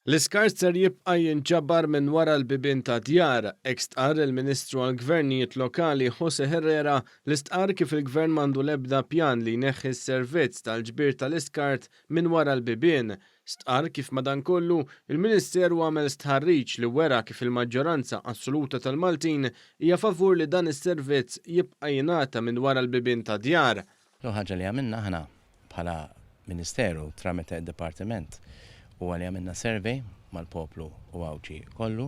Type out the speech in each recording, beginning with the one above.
L-iskart ser jibqa' jinġabar minn wara l-bibien ta' djar, stqarr il-Ministru għall-Gvernijiet Lokali Jose Herrera li stqarr kif il-Gvern m'għandu l-ebda pjan li jneħħi s-servizz tal-ġbir tal-iskart minn wara l-bibien. Stqarr kif madankollu il-Ministeru għamel stħarriġ li wera kif il-maġġoranza assoluta tal-Maltin hija favur li dan is-servizz jibqa' jingħata minn wara l-bibien ta' djar. Ħaġa li għamilna aħna bħala Ministeru tramite d-Dipartiment u għalli għamilna survey mal-poplu u għawċi kollu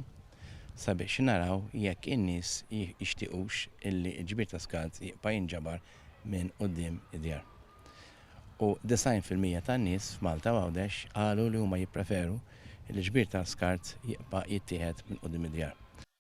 sabiex naraw jekk in-nies jixtiequx illi l-ġbir ta' skart jibqa' jinġabar minn quddiem id-djar. U 90% tan-nies f'Malta u Għawdex qalu li huma jippreferu l-ġbir ta' skart jibqa' jittieħed minn quddiem id-djar.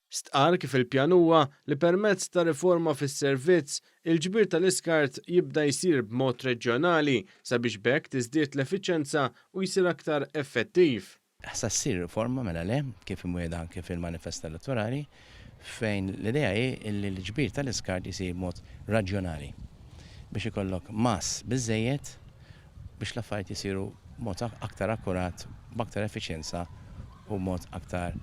Stqarr kif il-pjan huwa li permezz ta' riforma fis-servizz il-ġbir tal-iskart jibda jsir b'mod reġjonali sabiex bekk tiżdied l-effiċjenza u jsir aktar effettiv. Ħsa ssir riforma mela le kif imwiegħda anke fil-manifest elettorali fejn l-idea hi li l-ġbir tal-iskart jsir b'mod raġjonali biex ikollok mass biżżejjed biex l-affarijiet isiru b'mod aktar akkurat, b'aktar effiċjenza u b'mod aktar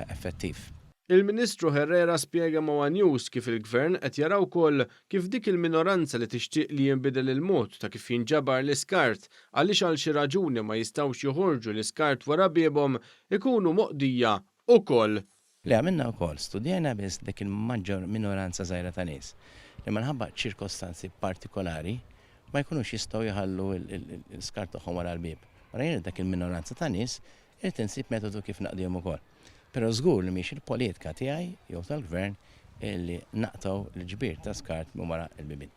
effettiv. Il-Ministru Herrera spjega ma' News kif il-Gvern qed jaraw ukoll kif dik il-minoranza li tixtieq li jinbidel il-mod ta' kif jinġabar l-iskart għaliex għal xi raġuni ma jistgħux joħorġu l-iskart wara biebhom ikunu moqdija wkoll. Li għamilna wkoll studjajna biss dik il-maġġor minoranza żgħira ta' nies li minħabba ċirkostanzi partikolari ma jkunux jistgħu jħallu l-iskart tagħhom wara l-bieb. Rajna dak il-minoranza ta' nies irid insib metodu kif naqdihom ukoll. Però żgur li mhix il-politika tiegħi jew tal-Gvern illi naqtaw l-ġbir ta' skart minn wara l-bibien.